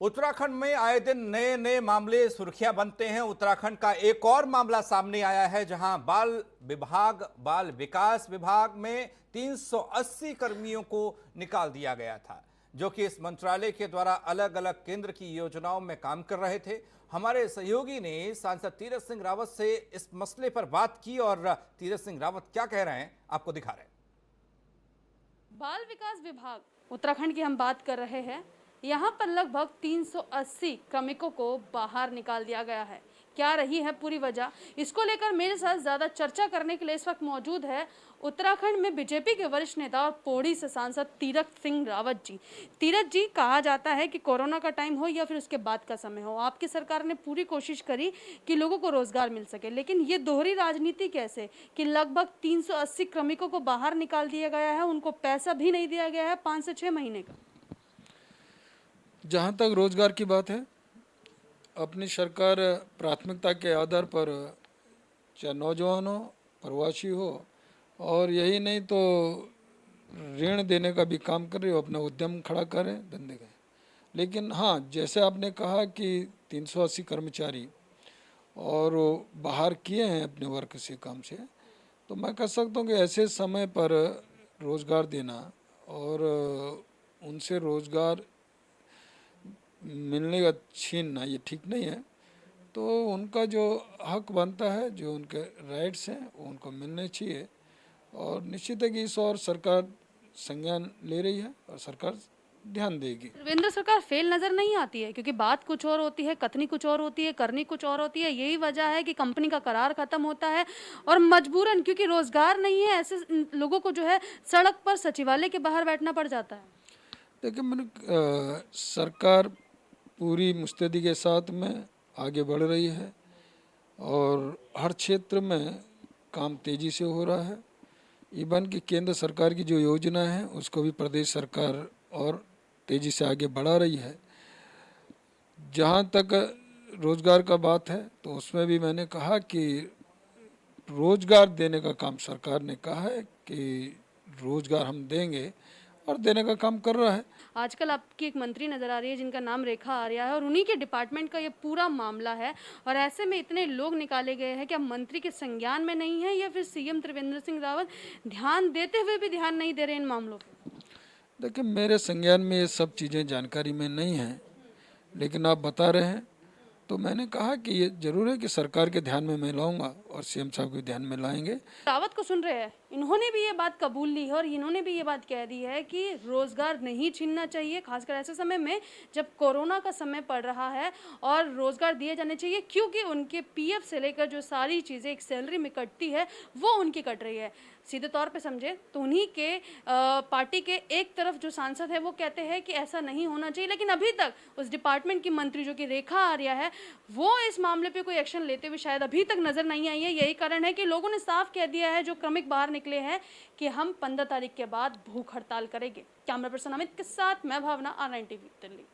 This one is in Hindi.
उत्तराखंड में आए दिन नए नए मामले सुर्खियां बनते हैं। उत्तराखंड का एक और मामला सामने आया है जहां बाल विकास विभाग में 380 कर्मियों को निकाल दिया गया था, जो कि इस मंत्रालय के द्वारा अलग अलग केंद्र की योजनाओं में काम कर रहे थे। हमारे सहयोगी ने सांसद तीरथ सिंह रावत से इस मसले पर बात की और तीरथ सिंह रावत क्या कह रहे हैं आपको दिखा रहे हैं। बाल विकास विभाग उत्तराखंड की हम बात कर रहे हैं। यहाँ पर लगभग 380 श्रमिकों को बाहर निकाल दिया गया है। क्या रही है पूरी वजह, इसको लेकर मेरे साथ ज़्यादा चर्चा करने के लिए इस वक्त मौजूद है उत्तराखंड में बीजेपी के वरिष्ठ नेता और पौड़ी से सांसद तीरथ सिंह रावत जी। तीरथ जी, कहा जाता है कि कोरोना का टाइम हो या फिर उसके बाद का समय हो, आपकी सरकार ने पूरी कोशिश करी कि लोगों को रोजगार मिल सके, लेकिन ये दोहरी राजनीति कैसे कि लगभग 380 श्रमिकों को बाहर निकाल दिया गया है, उनको पैसा भी नहीं दिया गया है 5 से 6 महीने का। जहाँ तक रोजगार की बात है, अपनी सरकार प्राथमिकता के आधार पर चाहे नौजवान हो, प्रवासी हो, और यही नहीं तो ऋण देने का भी काम कर रही हो, अपना उद्यम खड़ा करें धंधे का। लेकिन हाँ, जैसे आपने कहा कि 380 कर्मचारी और बाहर किए हैं अपने वर्क से काम से, तो मैं कह सकता हूँ कि ऐसे समय पर रोज़गार देना और उनसे रोज़गार मिलने का छीनना ये ठीक नहीं है। तो उनका जो हक बनता है, जो उनके राइट्स हैं, वो उनको मिलने चाहिए। और निश्चित है कि इस और सरकार संज्ञान ले रही है और सरकार ध्यान देगी। केंद्र सरकार फेल नजर नहीं आती है, क्योंकि बात कुछ और होती है, कथनी कुछ और होती है, करनी कुछ और होती है। यही वजह है कि कंपनी का करार खत्म होता है और मजबूरन, क्योंकि रोजगार नहीं है, ऐसे लोगों को जो है सड़क पर सचिवालय के बाहर बैठना पड़ जाता है। देखिए, सरकार पूरी मुस्तैदी के साथ में आगे बढ़ रही है और हर क्षेत्र में काम तेज़ी से हो रहा है। इवन कि केंद्र सरकार की जो योजना है उसको भी प्रदेश सरकार और तेज़ी से आगे बढ़ा रही है। जहाँ तक रोज़गार का बात है, तो उसमें भी मैंने कहा कि रोज़गार देने का काम सरकार ने कहा है कि रोज़गार हम देंगे और देने का काम कर रहा है। आजकल आपकी एक मंत्री नजर आ रही है जिनका नाम रेखा आर्या है और उन्हीं के डिपार्टमेंट का ये पूरा मामला है, और ऐसे में इतने लोग निकाले गए हैं कि अब मंत्री के संज्ञान में नहीं है या फिर सीएम त्रिवेंद्र सिंह रावत ध्यान देते हुए भी ध्यान नहीं दे रहे इन मामलों पर। देखिए, मेरे संज्ञान में ये सब चीज़ें जानकारी में नहीं हैं, लेकिन आप बता रहे हैं तो मैंने कहा कि ये जरूर है कि सरकार के ध्यान में मैं लाऊंगा और सीएम साहब के ध्यान में लाएंगे। रावत को सुन रहे हैं, इन्होंने भी ये बात कबूल ली है और इन्होंने भी ये बात कह दी है कि रोजगार नहीं छीनना चाहिए, खासकर ऐसे समय में जब कोरोना का समय पड़ रहा है, और रोजगार दिए जाने चाहिए, क्योंकि उनके पीएफ से लेकर जो सारी चीज़ें एक सैलरी में कटती है वो उनकी कट रही है। सीधे तौर पे समझे तो उन्हीं के पार्टी के एक तरफ जो सांसद है वो कहते हैं कि ऐसा नहीं होना चाहिए, लेकिन अभी तक उस डिपार्टमेंट की मंत्री जो कि रेखा आर्या है, वो इस मामले पे कोई एक्शन लेते हुए शायद अभी तक नजर नहीं आई है। यही कारण है कि लोगों ने साफ कह दिया है, जो क्रमिक बाहर निकले हैं, कि हम 15 तारीख के बाद भूख हड़ताल करेंगे। कैमरा पर्सन अमित के साथ मैं भावना, R9 TV दिल्ली।